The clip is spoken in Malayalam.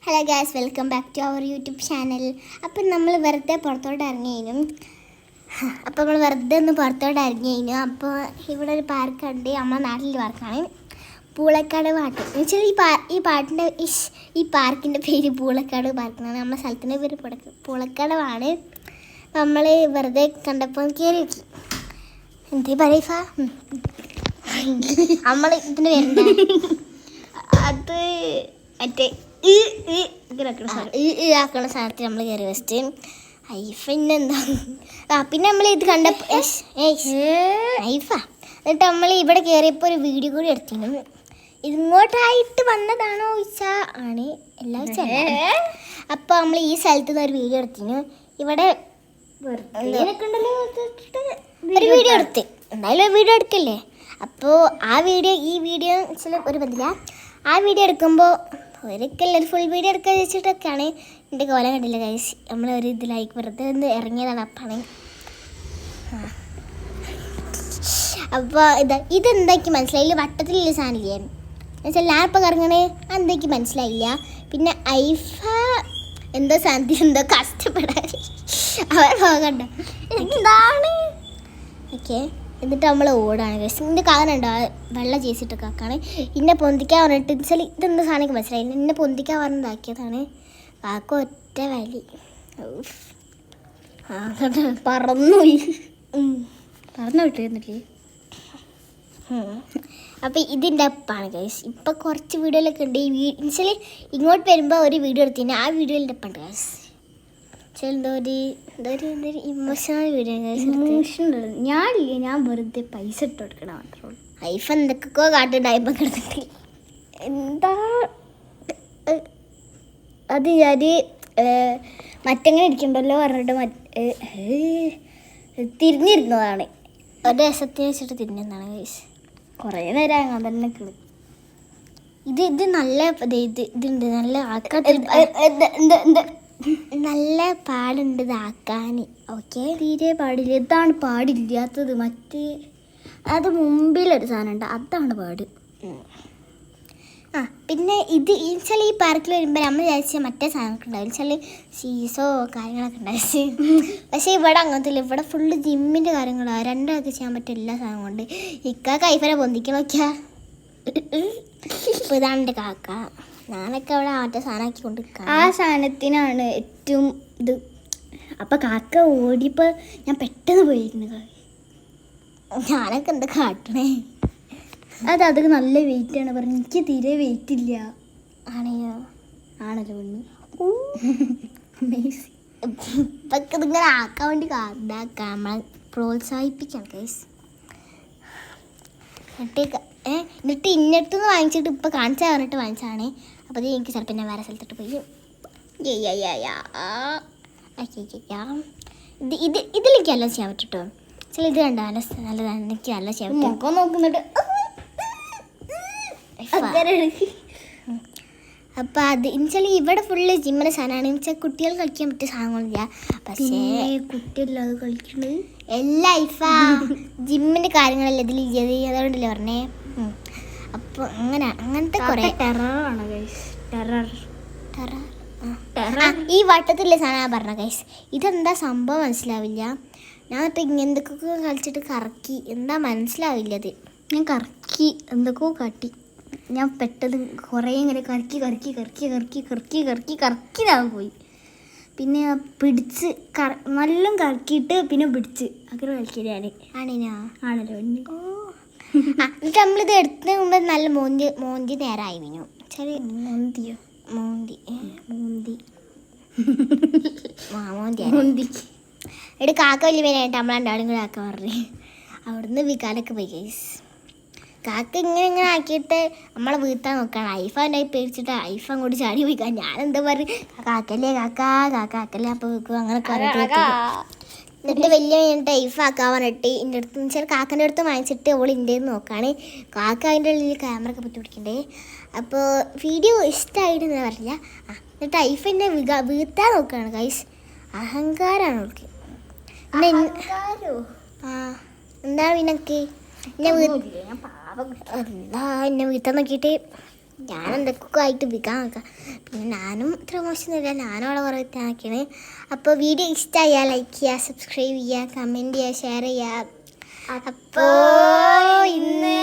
Hello guys, welcome back to our YouTube channel. അപ്പം നമ്മൾ വെറുതെ പുറത്തോട്ട് ഇറങ്ങിയതിനും അപ്പോൾ ഇവിടെ ഒരു പാർക്കുണ്ട്. നമ്മുടെ നാട്ടിൽ പാർക്കാണ് പൂളക്കാട് പാർക്ക്. എന്നുവെച്ചാൽ ഈ പാർക്കിൻ്റെ പേര് പൂളക്കാട് പാർക്കാണ്. നമ്മുടെ സ്ഥലത്തിൻ്റെ പേര് പൂളക്കാടാണ്. നമ്മൾ വെറുതെ കണ്ടപ്പോൾ കയറി നോക്കി. എന്തേ പറയഫ നമ്മൾ ഇതിന് വരണ്ട അത് മറ്റേ ആക്കണ സാധനത്തിൽ നമ്മൾ കയറി വെച്ചിട്ട് പിന്നെ നമ്മൾ ഇത് കണ്ടപ്പോൾ എന്നിട്ട് നമ്മൾ ഇവിടെ കയറിയപ്പോൾ ഒരു വീഡിയോ കൂടി എടുത്തിരുന്നു. ഇങ്ങോട്ടായിട്ട് വന്നതാണോ ചോദിച്ചാൽ ആണ്, എല്ലാ അപ്പോൾ നമ്മൾ ഈ സ്ഥലത്ത് നിന്ന് ഒരു വീഡിയോ എടുത്തിരുന്നു. ഇവിടെ ഒരു വീഡിയോ എടുത്ത് എന്തായാലും വീഡിയോ എടുക്കല്ലേ. അപ്പോൾ ഈ വീഡിയോ ചില ഒരു ബന്ധില്ല. ആ വീഡിയോ എടുക്കുമ്പോൾ ഒരിക്കലും ഫുൾ വീഡിയോ എടുക്കാൻ വെച്ചിട്ടൊക്കെയാണ് എൻ്റെ കോലം കണ്ടില്ല ഗൈസ്. നമ്മളൊരു ഇതിലായി വെറുതെ ഒന്ന് ഇറങ്ങിയതാണ്. അപ്പാണ് അപ്പോൾ ഇതെന്താക്കി മനസ്സിലായില്ല. വട്ടത്തിലുള്ള സാധനമില്ലേ എന്നുവെച്ചാൽ ലാപ്പ് കറങ്ങണേ, അതെന്താക്കി മനസ്സിലായില്ല. പിന്നെ ഐഫ എന്തോ സാധനത്തിൽ എന്തോ കഷ്ടപ്പെടാൻ അവർ പോകണ്ട എന്താണ് ഓക്കെ. എന്നിട്ട് നമ്മൾ ഓടാണ് ഗൈസ്. ഇതിൻ്റെ കാരണമുണ്ടോ വെള്ളം ചേച്ചിട്ടൊക്കെ ആക്കാണ്. ഇന്നെ പൊന്തിക്കാൻ പറഞ്ഞിട്ട് വെച്ചാൽ ഇതെന്താ സാധനം മനസ്സിലായില്ല. എന്നെ പൊന്തിക്കാൻ പറഞ്ഞതാക്കിയതാണ്. കാക്ക ഒറ്റ വലി പറന്നു വിട്ടിരുന്നില്ലേ. അപ്പം ഇതിൻ്റെ അപ്പാണ് ഗൈസ്. ഇപ്പം കുറച്ച് വീഡിയോയിലൊക്കെ ഉണ്ട്. എന്നുവെച്ചാൽ ഇങ്ങോട്ട് വരുമ്പോൾ ഒരു വീഡിയോ എടുത്തിന്, ആ വീഡിയോയിൻ്റെ ഒപ്പമുണ്ട് ഗൈസ്. എന്തോ ഒരു ഇമോഷണൽ വീഡിയോ ഞാൻ വെറുതെ പൈസ ഇട്ട് കൊടുക്കണം മാത്രമേ ഉള്ളൂ. ഐഫ എന്തൊക്കെയോ കാട്ടുണ്ടായപ്പോൾ കിടന്നിട്ട് എന്താ അത് ഞാൻ മറ്റെങ്ങനെ ഇരിക്കണ്ടല്ലോ പറഞ്ഞിട്ട് തിരിഞ്ഞിരുന്നതാണ്. ഒരു രസത്തിന് വെച്ചിട്ട് തിരിഞ്ഞതാണ് ഗൈസ്. കുറേ നേരം അങ്ങനെ തന്നെ കിളി. ഇത് നല്ല ഇതുണ്ട്, നല്ല നല്ല പാടുണ്ട് ഇതാക്കാൻ. ഓക്കെ, തീരെ പാടില്ല. ഇതാണ് പാടില്ലാത്തത്. മറ്റേ അത് മുമ്പിലൊരു സാധനം ഉണ്ട്, അതാണ് പാട്. പിന്നെ വെച്ചാൽ ഈ പാർക്കിൽ വരുമ്പോൾ നമ്മൾ വിചാരിച്ച മറ്റേ സാധനമൊക്കെ ഉണ്ടാവും. വെച്ചാൽ സീസോ കാര്യങ്ങളൊക്കെ ഉണ്ടായി. പക്ഷേ ഇവിടെ അങ്ങനത്തെ ഇല്ല. ഇവിടെ ഫുള്ള് ജിമ്മിൻ്റെ കാര്യങ്ങളാണ്. രണ്ടാൾക്ക് ചെയ്യാൻ പറ്റിയ എല്ലാ സാധനവും ഉണ്ട്. കൈഫനെ പൊന്തിക്ക് നോക്കിയാ. ഇപ്പോൾ ഇതാണ് എൻ്റെ കാക്ക. ഞാനൊക്കെ അവിടെ മറ്റേ സാധനമാക്കി കൊണ്ടിരിക്കുക. ആ സാധനത്തിനാണ് ഏറ്റവും ഇത്. അപ്പം കാക്ക ഓടിയപ്പോൾ ഞാൻ പെട്ടെന്ന് പോയിരുന്നു. ഞാനൊക്കെ എന്താ കാട്ടണേ. അത് നല്ല വെയിറ്റാണ് പറഞ്ഞു. എനിക്ക് തീരെ വെയിറ്റ് ഇല്ല. ആണല്ലോ പെണ്ണ്. ഇപ്പൊക്കെ ഇതിങ്ങനെ ആക്കാൻ വേണ്ടി ഇതാക്കാം, നമ്മളെ പ്രോത്സാഹിപ്പിക്കാം ഗൈസ്. എന്നിട്ട് ഇന്നടുത്തുനിന്ന് വാങ്ങിച്ചിട്ട് ഇപ്പോൾ കാണിച്ചാൽ പറഞ്ഞിട്ട് വാങ്ങിച്ചാണ്. അപ്പോൾ എനിക്ക് ചിലപ്പോൾ ഞാൻ വേറെ സ്ഥലത്തോട്ട് പോയി ഇതിലേക്ക് എല്ലാം ചെയ്യാൻ പറ്റും കേട്ടോ. ചില ഇത് കണ്ട നല്ലതാണ്. എനിക്ക് നല്ല ചെയ്യാൻ പറ്റും. നോക്കുന്നുണ്ട്. അപ്പം എന്നുവെച്ചാൽ ഇവിടെ ഫുള്ള് ജിമ്മിൻ്റെ സാധനമാണ്. എന്നുവെച്ചാൽ കുട്ടികൾ കളിക്കാൻ പറ്റിയ സാധനങ്ങളില്ല. പക്ഷേ കുട്ടികളില്ലാതെ കളിക്കുന്നത് എല്ലാ ജിമ്മിൻ്റെ കാര്യങ്ങളല്ല ഇതിൽ അതുകൊണ്ടല്ലേ പറഞ്ഞേ. അപ്പോൾ അങ്ങനത്തെ കുറേ ടെററാണ് ഗൈസ്. ടെറർ ഈ വട്ടത്തിലുള്ള സാധനം പറഞ്ഞ ഗൈസ്. ഇതെന്താ സംഭവം മനസ്സിലാവില്ല. ഞാൻ എന്തൊക്കെയോ കളിച്ചിട്ട് കറക്കി, എന്താ മനസ്സിലാവില്ല. അത് ഞാൻ കറക്കി എന്തൊക്കെയോ കാട്ടി. ഞാൻ പെട്ടെന്ന് കുറേ ഇങ്ങനെ കറക്കിയിട്ടാണ് പോയി. പിന്നെ പിടിച്ച് നല്ല കറക്കിയിട്ട് പിന്നെ പിടിച്ച് അങ്ങനെ കളിക്കാൻ ആണല്ലോ. എന്നിട്ട് നമ്മളിത് എടുത്ത് മുമ്പ് നല്ല മോന്തി നേരമായി മീനു. ചെറിയ മോന്തി എടി കാക്ക വലിയ പേരായിട്ട് നമ്മളെണ്ടാളും കൂടെ ആക്കാൻ പറഞ്ഞു. അവിടുന്ന് വികാലൊക്കെ പോയി ഗൈസ്. കാക്ക ഇങ്ങനെ ആക്കിയിട്ട് നമ്മളെ വീഴ്ത്താൻ നോക്കുകയാണ്. ഐഫാൻ്റെ പേടിച്ചിട്ട് ഐഫ അങ്ങോട്ട് ചാടി പോയിക്കാൻ. ഞാനെന്താ പറയും, കാക്കല്ലേ കാക്കല്ലേ അപ്പോൾ വെക്കും അങ്ങനെ പറഞ്ഞിട്ട്. എന്നിട്ട് വലിയ കഴിഞ്ഞിട്ട് ഐഫ ആക്കാൻ പറഞ്ഞിട്ട് എൻ്റെ അടുത്ത് വെച്ചാൽ കാക്കൻ്റെ അടുത്ത് വാങ്ങിച്ചിട്ട് അവൾ ഇന്ത്യയിൽ നിന്ന് നോക്കുകയാണ്. കാക്ക അതിൻ്റെ ഉള്ളിൽ ക്യാമറ ഒക്കെ പറ്റി പിടിക്കണ്ടേ. അപ്പോൾ വീഡിയോ ഇഷ്ടമായിട്ടെന്ന് പറഞ്ഞില്ല. എന്നിട്ട് ഐഫ എന്നെ വീഴ്ത്താൻ നോക്കുകയാണ് ഗൈസ്. അഹങ്കാരമാണ് അവൾക്ക്. എന്താണ് നിനക്ക് എന്നെ വീഴ്ത്താൻ നോക്കിയിട്ട് ഞാൻ എന്തൊക്കെ ആയിട്ട് വിൽക്കാൻ നോക്കാം. പിന്നെ ഞാനും ഇത്ര മോശമൊന്നുമില്ല, ഞാനും അവളെ കുറേ വ്യക്തമാക്കിയാണ്. അപ്പോൾ വീഡിയോ ഇഷ്ടമായാൽ ലൈക്ക് ചെയ്യുക, സബ്സ്ക്രൈബ് ചെയ്യുക, കമൻറ്റ് ചെയ്യുക, ഷെയർ ചെയ്യുക. അപ്പോൾ ഇന്ന്